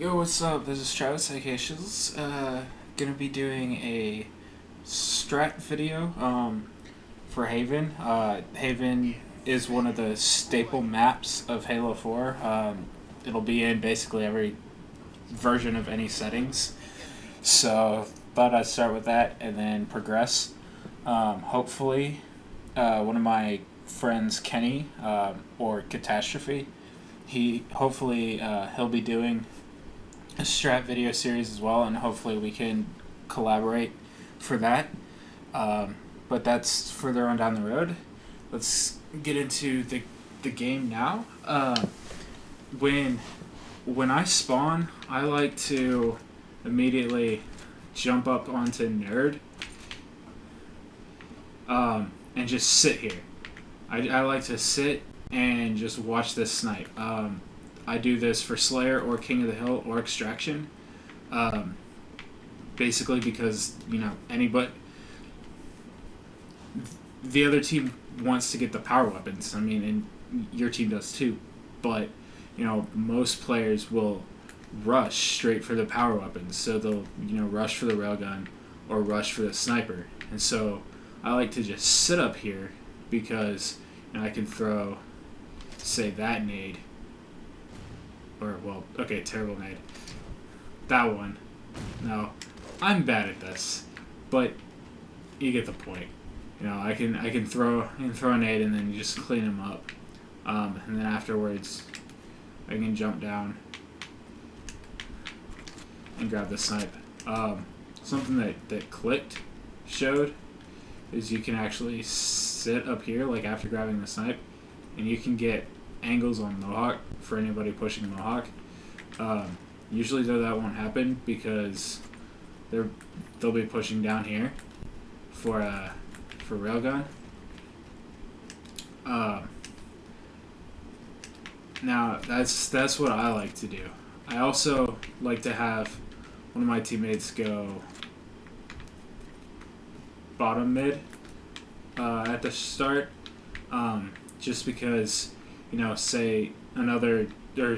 Yo, what's up? This is Strat, aka Shizzles. Gonna be doing a Strat video for Haven. Haven is one of the staple maps of Halo 4. It'll be in basically every version of any settings. So, thought I'd start with that and then progress. Hopefully, one of my friends, Kenny, or Katastrophe, he'll be doing a Strat video series as well, and hopefully we can collaborate for that. But that's further on down the road. Let's get into the game now. When I spawn, I like to immediately jump up onto Nerd and just sit here. I like to sit and just watch this snipe. I do this for Slayer or King of the Hill or Extraction. Basically because, the other team wants to get the power weapons. I mean, and your team does too. But, most players will rush straight for the power weapons. So they'll, rush for the railgun or rush for the sniper. And so I like to just sit up here because I can throw, say, that nade. Terrible nade. That one. No, I'm bad at this, but you get the point. I can throw a nade and then just clean them up, and then afterwards, I can jump down and grab the snipe. Something that clicked showed is you can actually sit up here like after grabbing the snipe, and you can get angles on Mohawk for anybody pushing Mohawk. Usually though that won't happen because they'll be pushing down here for railgun. Now that's what I like to do. I also like to have one of my teammates go bottom mid at the start, just because say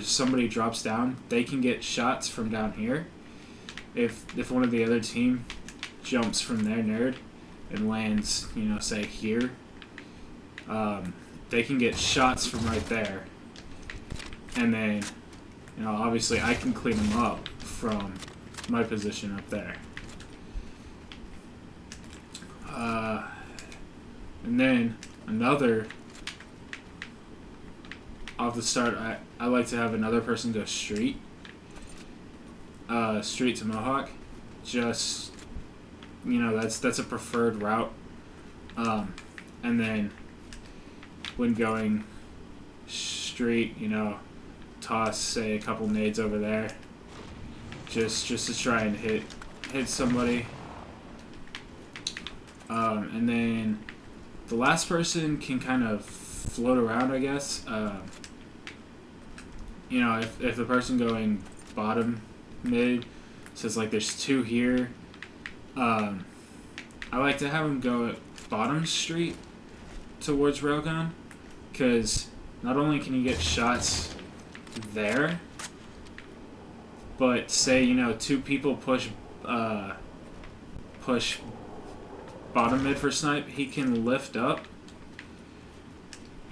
somebody drops down, they can get shots from down here. If one of the other team jumps from their nerd and lands, say here, they can get shots from right there. And then, obviously I can clean them up from my position up there. And then another off the start, I like to have another person go street to Mohawk. Just that's a preferred route. And then when going street, toss say a couple nades over there, just to try and hit somebody. And then the last person can kind of float around, I guess. If the person going bottom mid says like there's two here, I like to have them go at bottom street towards railgun, because not only can you get shots there, but say two people push bottom mid for snipe, he can lift up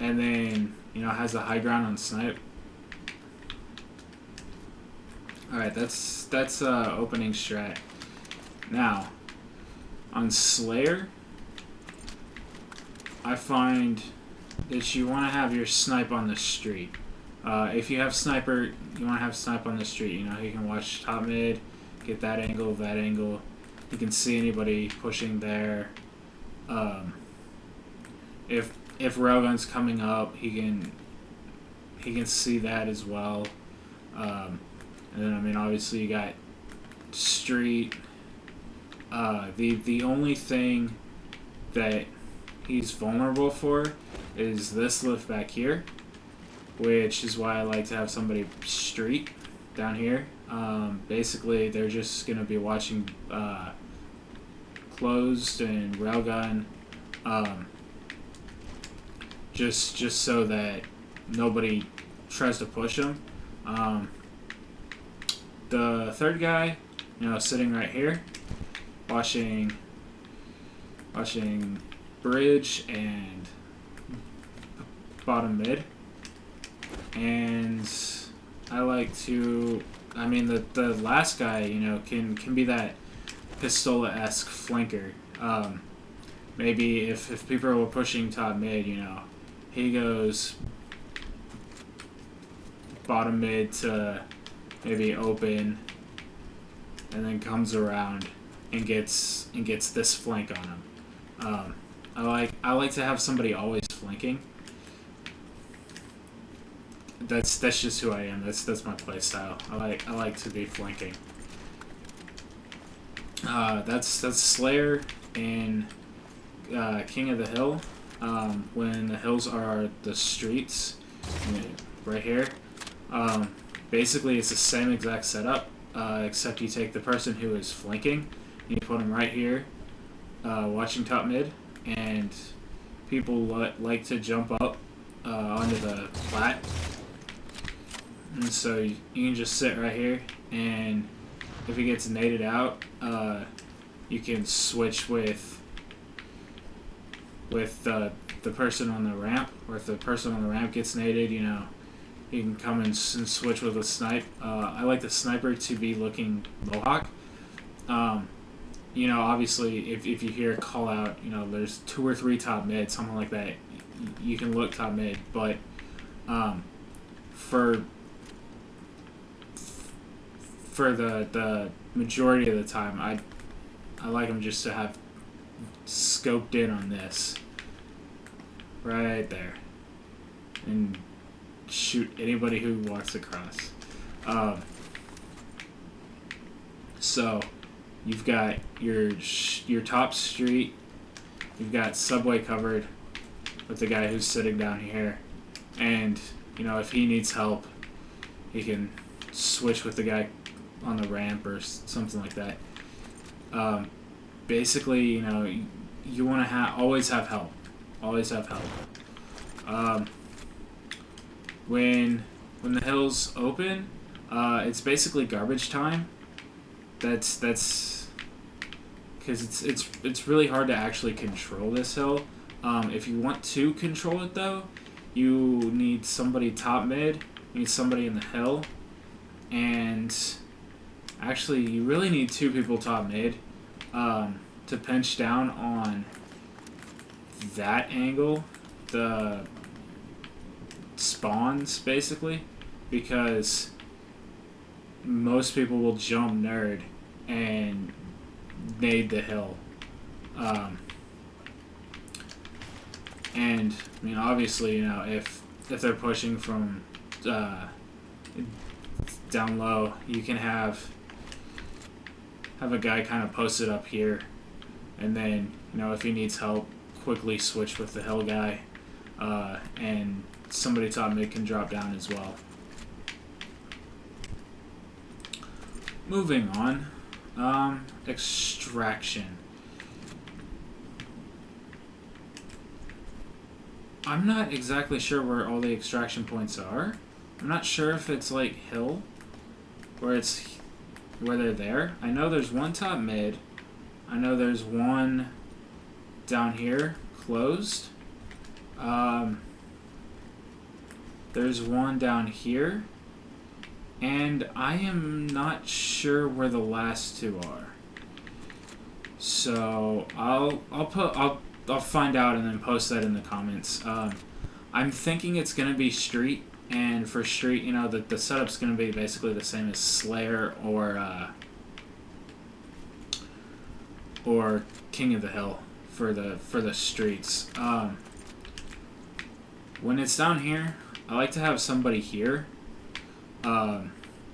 and then has a high ground on snipe. Alright, that's opening strat. Now, on Slayer, I find that you want to have your snipe on the street. If you have sniper, you want to have snipe on the street. You can watch top mid, get that angle, that angle. You can see anybody pushing there. If railgun's coming up, he can see that as well. And then obviously you got street. The only thing that he's vulnerable for is this lift back here, which is why I like to have somebody street down here. Basically, they're just gonna be watching closed and railgun, just so that nobody tries to push them. the third guy, sitting right here, watching bridge and bottom mid. And I like to, the last guy, can be that Pistola-esque flanker. Maybe if people were pushing top mid, he goes bottom mid to maybe open, and then comes around and gets this flank on him. I like to have somebody always flanking. That's just who I am. That's my play style. I like to be flanking. That's Slayer in King of the Hill. When the hills are the streets, right here. Basically, it's the same exact setup, except you take the person who is flanking, and you put them right here, watching top mid, and people like to jump up onto the plat. And so you can just sit right here, and if he gets naded out, you can switch with the person on the ramp, or if the person on the ramp gets naded, you can come and switch with a snipe. I like the sniper to be looking mohawk. Obviously, if you hear a call out, there's 2 or 3 top mid, something like that, you can look top mid, but for the majority of the time, I like them just to have scoped in on this right there and shoot anybody who walks across. So you've got your top street, you've got subway covered with the guy who's sitting down here, and if he needs help, he can switch with the guy on the ramp or something like that. Basically, you want to always have help. Always have help. When the hills open, it's basically garbage time. That's because it's really hard to actually control this hill. If you want to control it though, you need somebody top mid, you need somebody in the hill, and actually you really need 2 people top mid to pinch down on that angle, the spawns basically, because most people will jump nerd and nade the hill. And obviously, if they're pushing from down low, you can have a guy kind of posted up here, and then if he needs help, quickly switch with the hill guy, and somebody top mid can drop down as well. Moving on, extraction. I'm not exactly sure where all the extraction points are. I'm not sure if it's like hill, where they're there. I know there's one top mid. I know there's one down here closed. There's one down here, and I am not sure where the last 2 are. So I'll find out and then post that in the comments. I'm thinking it's gonna be street, and for street, the setup's gonna be basically the same as Slayer or King of the Hill for the streets. When it's down here, I like to have somebody here,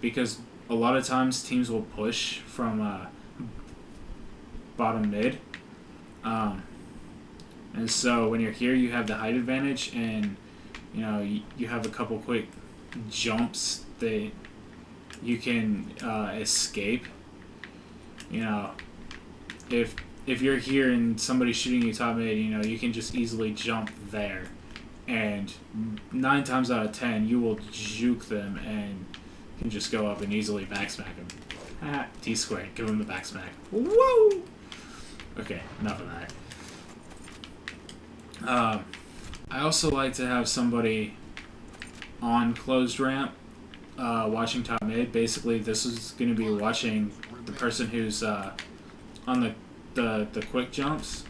because a lot of times teams will push from bottom mid, and so when you're here, you have the height advantage, and you have a couple quick jumps that you can escape. If you're here and somebody's shooting you top mid, you can just easily jump there, and 9 times out of 10 you will juke them and can just go up and easily backsmack him. T squared. Give him the backsmack. Whoa! Okay, enough of that. I also like to have somebody on closed ramp watching top mid. Basically, this is going to be watching the person who's on the quick jumps,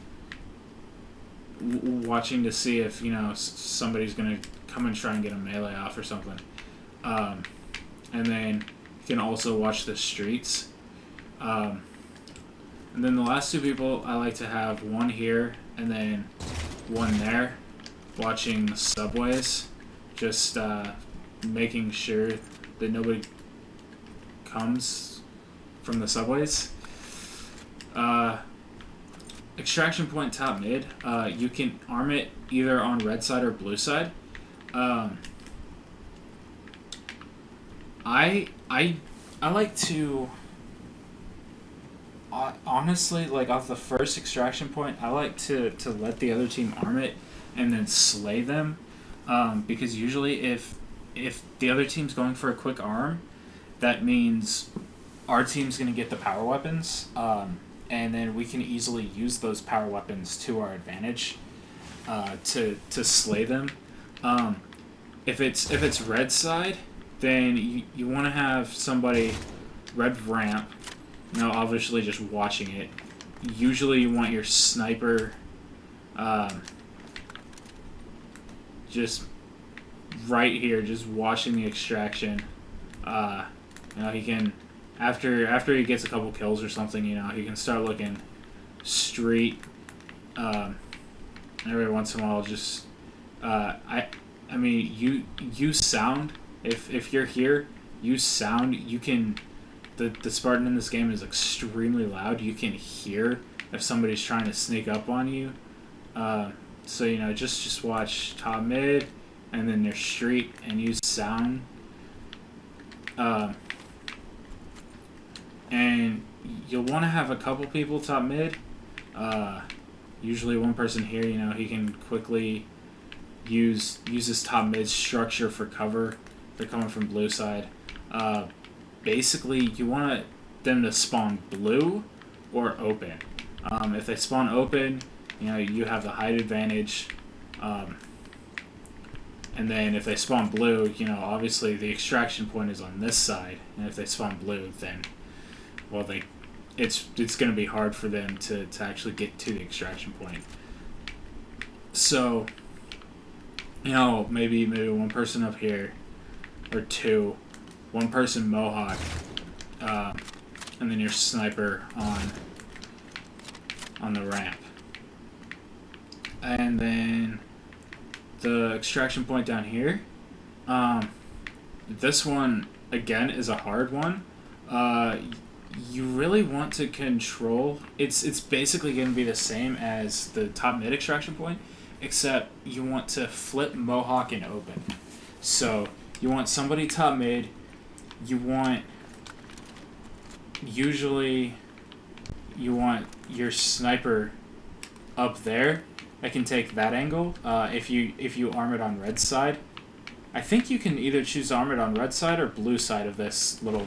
watching to see if, you know, somebody's going to come and try and get a melee off or something. And then you can also watch the streets. And then the last two people, I like to have one here and then one there, watching the subways, just making sure that nobody comes from the subways. Extraction point top mid, you can arm it either on red side or blue side. I like to honestly, like, off the first extraction point, I like to let the other team arm it and then slay them, because usually if the other team's going for a quick arm, that means our team's going to get the power weapons, and then we can easily use those power weapons to our advantage to slay them. If it's red side, then you want to have somebody red ramp, you know, obviously just watching it. Usually you want your sniper just right here, just watching the extraction. You know, he can, after he gets a couple kills or something, you know, he can start looking street. Every once in a while, just I mean, you sound. If you're here, you sound. You can. The Spartan in this game is extremely loud. You can hear if somebody's trying to sneak up on you. So, you know, just watch top mid, and then their street, and use sound. And you'll want to have a couple people top mid. Usually one person here, you know, he can quickly use his top mid structure for cover. They're coming from blue side. Basically, you want them to spawn blue or open. If they spawn open, you know, you have the height advantage. And then if they spawn blue, you know, obviously the extraction point is on this side. And if they spawn blue, then, well, it's going to be hard for them to actually get to the extraction point. So, you know, maybe one person up here, or two, one person Mohawk, and then your sniper on the ramp. And then the extraction point down here. This one, again, is a hard one. You really want to control. It's basically going to be the same as the top mid extraction point, except you want to flip Mohawk and open. So you want somebody top mid. Usually you want your sniper up there. I can take that angle. If you arm it on red side, I think you can either choose arm it on red side or blue side of this little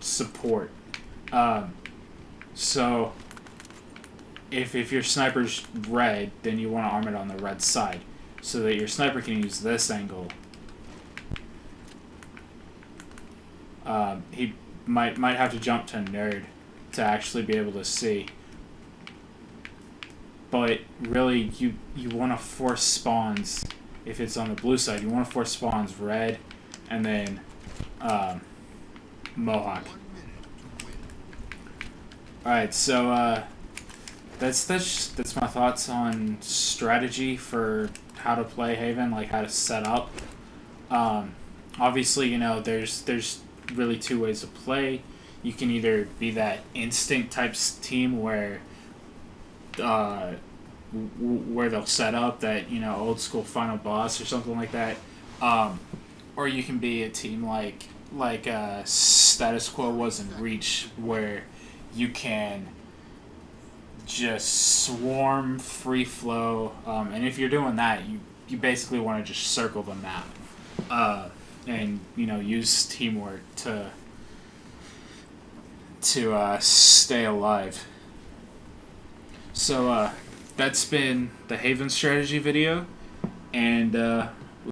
support. So if your sniper's red, then you want to arm it on the red side so that your sniper can use this angle. He might have to jump to nerd to actually be able to see. But really, you want to force spawns. If it's on the blue side, you want to force spawns red, and then Mohawk. All right, so that's my thoughts on strategy for how to play Haven, like how to set up. Obviously, you know, there's really two ways to play. You can either be that instinct type team where they'll set up that, you know, old school final boss or something like that, or you can be a team like Status Quo was in Reach, where you can just swarm, free flow, and if you're doing that, you basically want to just circle the map. and use teamwork to stay alive. So that's been the Haven strategy video, and